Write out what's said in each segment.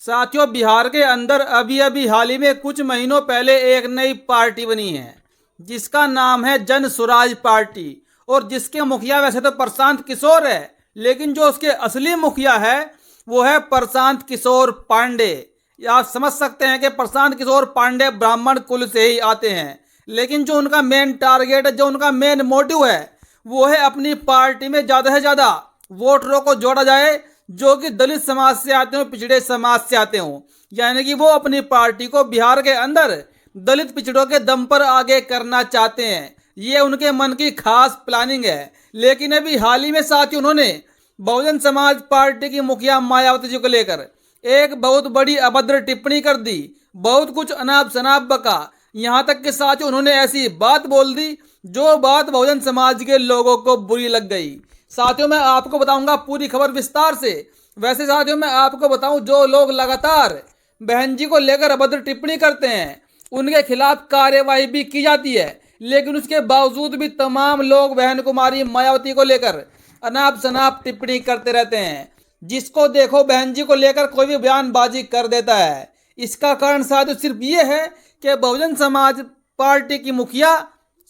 साथियों, बिहार के अंदर अभी अभी हाल ही में कुछ महीनों पहले एक नई पार्टी बनी है जिसका नाम है जन स्वराज पार्टी। और जिसके मुखिया वैसे तो प्रशांत किशोर है, लेकिन जो उसके असली मुखिया है वो है प्रशांत किशोर पांडे। आप समझ सकते हैं कि प्रशांत किशोर पांडे ब्राह्मण कुल से ही आते हैं, लेकिन जो उनका मेन टारगेट है, जो उनका मेन मोटिव है, वो है अपनी पार्टी में ज़्यादा से ज़्यादा वोटरों को जोड़ा जाए जो कि दलित समाज से आते हों, पिछड़े समाज से आते हों। यानी कि वो अपनी पार्टी को बिहार के अंदर दलित पिछड़ों के दम पर आगे करना चाहते हैं। ये उनके मन की खास प्लानिंग है। लेकिन अभी हाल ही में साथ ही उन्होंने बहुजन समाज पार्टी की मुखिया मायावती जी को लेकर एक बहुत बड़ी अभद्र टिप्पणी कर दी, बहुत कुछ अनाप शनाप बका। यहाँ तक के साथ ही उन्होंने ऐसी बात बोल दी जो बात बहुजन समाज के लोगों को बुरी लग गई। साथियों, मैं आपको बताऊंगा पूरी खबर विस्तार से। वैसे साथियों, मैं आपको बताऊं, जो लोग लगातार बहन जी को लेकर अभद्र टिप्पणी करते हैं उनके खिलाफ कार्यवाही भी की जाती है, लेकिन उसके बावजूद भी तमाम लोग बहन कुमारी मायावती को लेकर अनाप शनाप टिप्पणी करते रहते हैं। जिसको देखो बहन जी को लेकर कोई भी बयानबाजी कर देता है। इसका कारण साथियों सिर्फ ये है कि बहुजन समाज पार्टी की मुखिया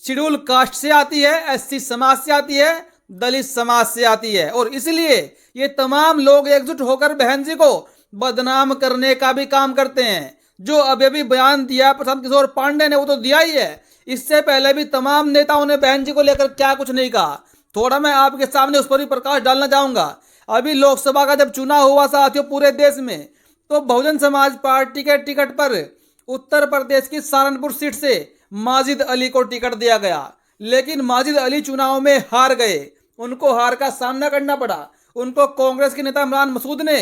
शेड्यूल कास्ट से आती है, एससी समाज से आती है, दलित समाज से आती है, और इसलिए ये तमाम लोग एकजुट होकर बहन जी को बदनाम करने का भी काम करते हैं। जो अभी अभी बयान दिया प्रशांत किशोर पांडे ने वो तो दिया ही है, इससे पहले भी तमाम नेताओं ने बहन जी को लेकर क्या कुछ नहीं कहा। थोड़ा मैं आपके सामने उस पर भी प्रकाश डालना चाहूंगा। अभी लोकसभा का जब चुनाव हुआ साथियों पूरे देश में, तो बहुजन समाज पार्टी के टिकट पर उत्तर प्रदेश की सहारनपुर सीट से माजिद अली को टिकट दिया गया, लेकिन माजिद अली चुनाव में हार गए। उनको हार का सामना करना पड़ा। उनको कांग्रेस के नेता इमरान मसूद ने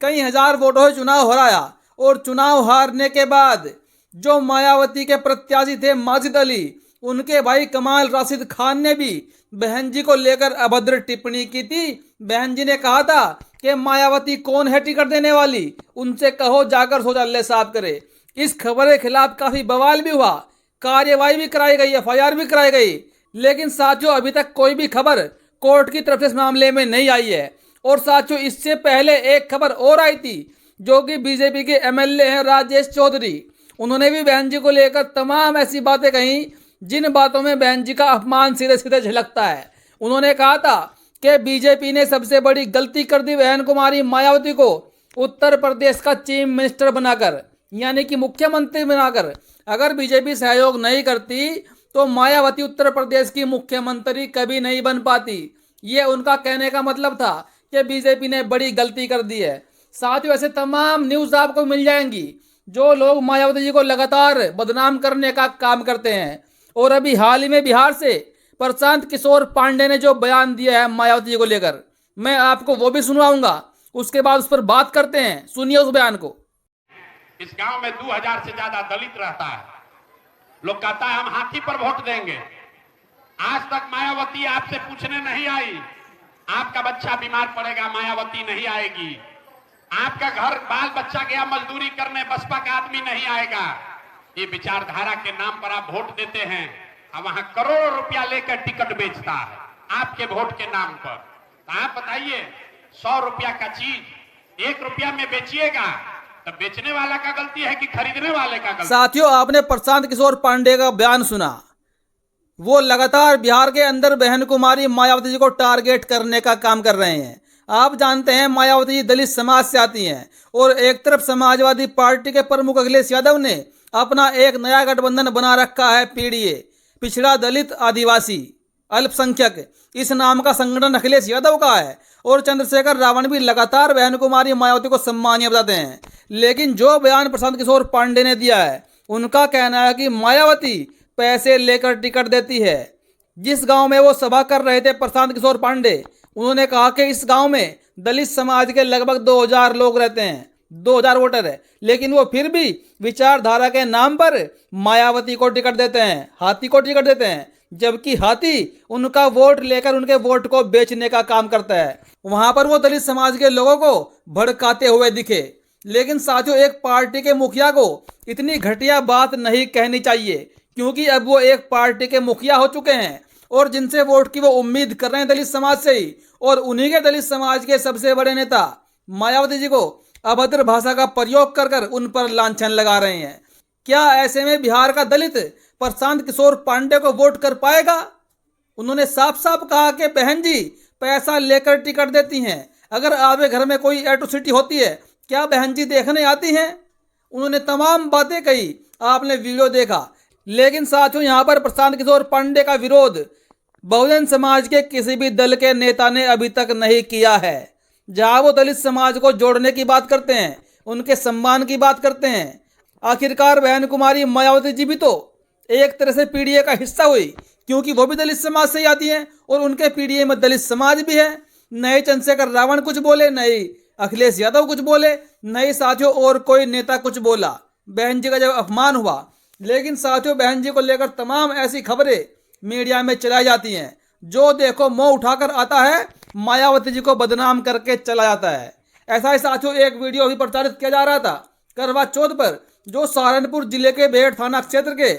कई हजार वोटों से चुनाव हराया, और चुनाव हारने के बाद जो मायावती के प्रत्याशी थे माजिद अली, उनके भाई कमाल राशिद खान ने भी बहन जी को लेकर अभद्र टिप्पणी की थी। बहन जी ने कहा था कि मायावती कौन है टिकट देने वाली, उनसे कहो जाकर शौचालय साफ करे। इस खबर के खिलाफ काफी बवाल भी हुआ, कार्यवाही भी कराई गई, एफआईआर भी कराई गई, लेकिन साथियों अभी तक कोई भी खबर कोर्ट की तरफ से इस मामले में नहीं आई है। और साथियों इससे पहले एक खबर और आई थी, जो कि बीजेपी के एमएलए हैं राजेश चौधरी। उन्होंने भी बहन जी को लेकर तमाम ऐसी बातें कही जिन बातों में बहन जी का अपमान सीधे सीधे झलकता है। उन्होंने कहा था कि बीजेपी ने सबसे बड़ी गलती कर दी बहन कुमारी मायावती को उत्तर प्रदेश का चीफ मिनिस्टर बनाकर, यानी कि मुख्यमंत्री बनाकर। अगर बीजेपी सहयोग नहीं करती तो मायावती उत्तर प्रदेश की मुख्यमंत्री कभी नहीं बन पाती। ये उनका कहने का मतलब था कि बीजेपी ने बड़ी गलती कर दी है। साथ ही ऐसे तमाम न्यूज़ आपको मिल जाएंगी जो लोग मायावती जी को लगातार बदनाम करने का काम करते हैं। और अभी हाल ही में बिहार से प्रशांत किशोर पांडे ने जो बयान दिया है मायावती जी को लेकर, मैं आपको वो भी सुनवाऊंगा। उसके बाद उस पर बात करते हैं। सुनिए उस बयान को। इस गांव में 2000 से ज्यादा दलित रहता है। लोग कहता है हम हाथी पर वोट देंगे। आज तक मायावती आपसे पूछने नहीं आई। आपका बच्चा बीमार पड़ेगा, मायावती नहीं आएगी। आपका घर बाल बच्चा गया मजदूरी करने, बसपा का आदमी नहीं आएगा। ये विचारधारा के नाम पर आप वोट देते हैं और वहां करोड़ों रुपया लेकर टिकट बेचता है आपके वोट के नाम पर। तो आप बताइए, 100 रुपया का चीज 1 रुपया में बेचिएगा तो बेचने वाला का गलती है कि खरीदने वाले का गलती? साथियों, आपने प्रशांत किशोर पांडे का बयान सुना। वो लगातार बिहार के अंदर बहन कुमारी मायावती जी को टारगेट करने का काम कर रहे हैं। आप जानते हैं मायावती जी दलित समाज से आती हैं, और एक तरफ समाजवादी पार्टी के प्रमुख अखिलेश यादव ने अपना एक नया गठबंधन बना रखा है, पीडीए, पिछड़ा दलित आदिवासी अल्पसंख्यक। इस नाम का संगठन अखिलेश यादव का है, और चंद्रशेखर रावण भी लगातार बहन कुमारी मायावती को सम्मानीय बताते हैं। लेकिन जो बयान प्रशांत किशोर पांडे ने दिया है, उनका कहना है कि मायावती पैसे लेकर टिकट देती है। जिस गांव में वो सभा कर रहे थे प्रशांत किशोर पांडे, उन्होंने कहा कि इस गांव में दलित समाज के लगभग 2000 लोग रहते हैं, 2000 वोटर है, लेकिन वो फिर भी विचारधारा के नाम पर मायावती को टिकट देते हैं, हाथी को टिकट देते हैं, जबकि हाथी उनका वोट लेकर उनके वोट को बेचने का काम करता है। वहां पर वो दलित समाज के लोगों को भड़काते हुए दिखे। लेकिन साथियों, एक पार्टी के मुखिया को इतनी घटिया बात नहीं कहनी चाहिए, क्योंकि अब वो एक पार्टी के मुखिया हो चुके हैं, और जिनसे वोट की वो उम्मीद कर रहे हैं दलित समाज से ही। और उन्हीं के दलित समाज के सबसे बड़े नेता मायावती जी को अभद्र भाषा का प्रयोग कर कर उन पर लांछन लगा रहे हैं। क्या ऐसे में बिहार का दलित प्रशांत किशोर पांडे को वोट कर पाएगा? उन्होंने साफ साफ कहा कि बहन जी पैसा लेकर टिकट देती हैं, अगर आपके घर में कोई एट्रोसिटी होती है क्या बहन जी देखने आती हैं? उन्होंने तमाम बातें कही, आपने वीडियो देखा। लेकिन साथियों, यहाँ पर प्रशांत किशोर पांडे का विरोध बहुजन समाज के किसी भी दल के नेता ने अभी तक नहीं किया है। जहां वो दलित समाज को जोड़ने की बात करते हैं, उनके सम्मान की बात करते हैं। आखिरकार बहन कुमारी मायावती जी भी तो एक तरह से पीडीए का हिस्सा हुई, क्योंकि वो भी दलित समाज से ही आती हैं और उनके पीडीए में दलित समाज भी है। नए चंद्रशेखर रावण कुछ बोले, नई अखिलेश यादव कुछ बोले, नए साथियों और कोई नेता कुछ बोला। बहन जी का जब अपमान हुआ, लेकिन साथियों बहन जी को लेकर तमाम ऐसी खबरें मीडिया में चलाई जाती हैं, जो देखो मुंह उठाकर आता है मायावती जी को बदनाम करके चला जाता है। ऐसा ही साथियों एक वीडियो भी प्रचारित किया जा रहा था करवा चौथ पर, जो सहारनपुर जिले के बेहट थाना क्षेत्र के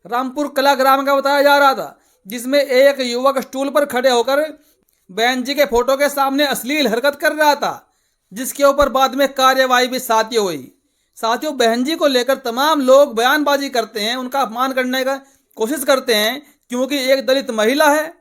रामपुर कला ग्राम का बताया जा रहा था, जिसमें एक युवक स्टूल पर खड़े होकर बहन जी के फोटो के सामने अश्लील हरकत कर रहा था, जिसके ऊपर बाद में कार्यवाही भी साथियों हुई। साथियों बहन जी को लेकर तमाम लोग बयानबाजी करते हैं, उनका अपमान करने का कोशिश करते हैं, क्योंकि एक दलित महिला है,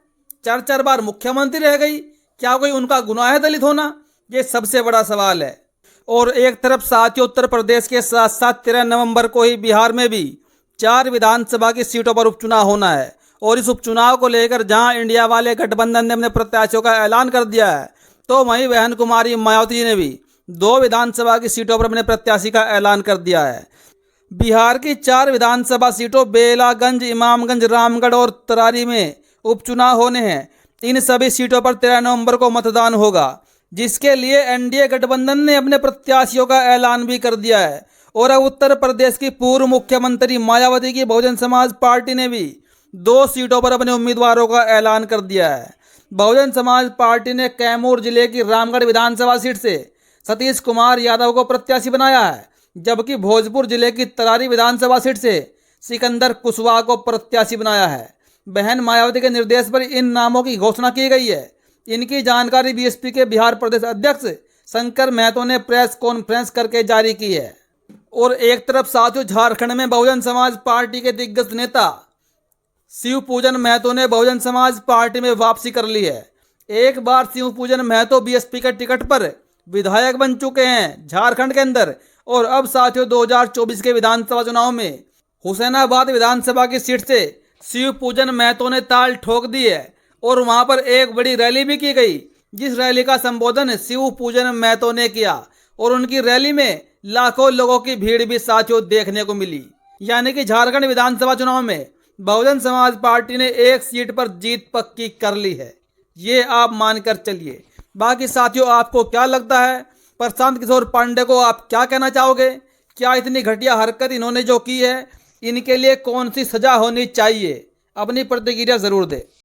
4 बार मुख्यमंत्री रह गई, क्या कोई उनका गुनाह है दलित होना? ये सबसे बड़ा सवाल है। और एक तरफ साथियों उत्तर प्रदेश के साथ साथ 13 नवंबर को ही बिहार में भी 4 विधानसभा की सीटों पर उपचुनाव होना है। और इस उपचुनाव को लेकर जहां इंडिया वाले गठबंधन ने अपने प्रत्याशियों का ऐलान कर दिया है, तो वहीं बहन कुमारी मायावती जी ने भी 2 विधानसभा की सीटों पर अपने प्रत्याशी का ऐलान कर दिया है। बिहार की 4 विधानसभा सीटों बेलागंज, इमामगंज, रामगढ़ और तरारी में उपचुनाव होने हैं। इन सभी सीटों पर 13 नवंबर को मतदान होगा, जिसके लिए एनडीए गठबंधन ने अपने प्रत्याशियों का ऐलान भी कर दिया है। और अब उत्तर प्रदेश की पूर्व मुख्यमंत्री मायावती की बहुजन समाज पार्टी ने भी 2 सीटों पर अपने उम्मीदवारों का ऐलान कर दिया है। बहुजन समाज पार्टी ने कैमूर जिले की रामगढ़ विधानसभा सीट से सतीश कुमार यादव को प्रत्याशी बनाया है, जबकि भोजपुर जिले की तरारी विधानसभा सीट से सिकंदर कुशवाहा को प्रत्याशी बनाया है। बहन मायावती के निर्देश पर इन नामों की घोषणा की गई है। इनकी जानकारी बीएसपी के बिहार प्रदेश अध्यक्ष शंकर महतो ने प्रेस कॉन्फ्रेंस करके जारी की है। और एक तरफ साथियों झारखंड में बहुजन समाज पार्टी के दिग्गज नेता शिव पूजन महतो ने बहुजन समाज पार्टी में वापसी कर ली है। एक बार शिव पूजन महतो बीएसपी के टिकट पर विधायक बन चुके हैं झारखंड के अंदर, और अब साथियों 2024 के विधानसभा चुनाव में हुसैनाबाद विधानसभा की सीट से शिव पूजन महतो ने ताल ठोक दी है और वहां पर एक बड़ी रैली भी की गई, जिस रैली का संबोधन शिव पूजन महतो ने किया और उनकी रैली में लाखों लोगों की भीड़ भी साथियों देखने को मिली। यानी कि झारखंड विधानसभा चुनाव में बहुजन समाज पार्टी ने एक सीट पर जीत पक्की कर ली है, ये आप मानकर चलिए। बाकी साथियों आपको क्या लगता है, प्रशांत किशोर पांडे को आप क्या कहना चाहोगे? क्या इतनी घटिया हरकत इन्होंने जो की है, इनके लिए कौन सी सजा होनी चाहिए? अपनी प्रतिक्रिया जरूर दें।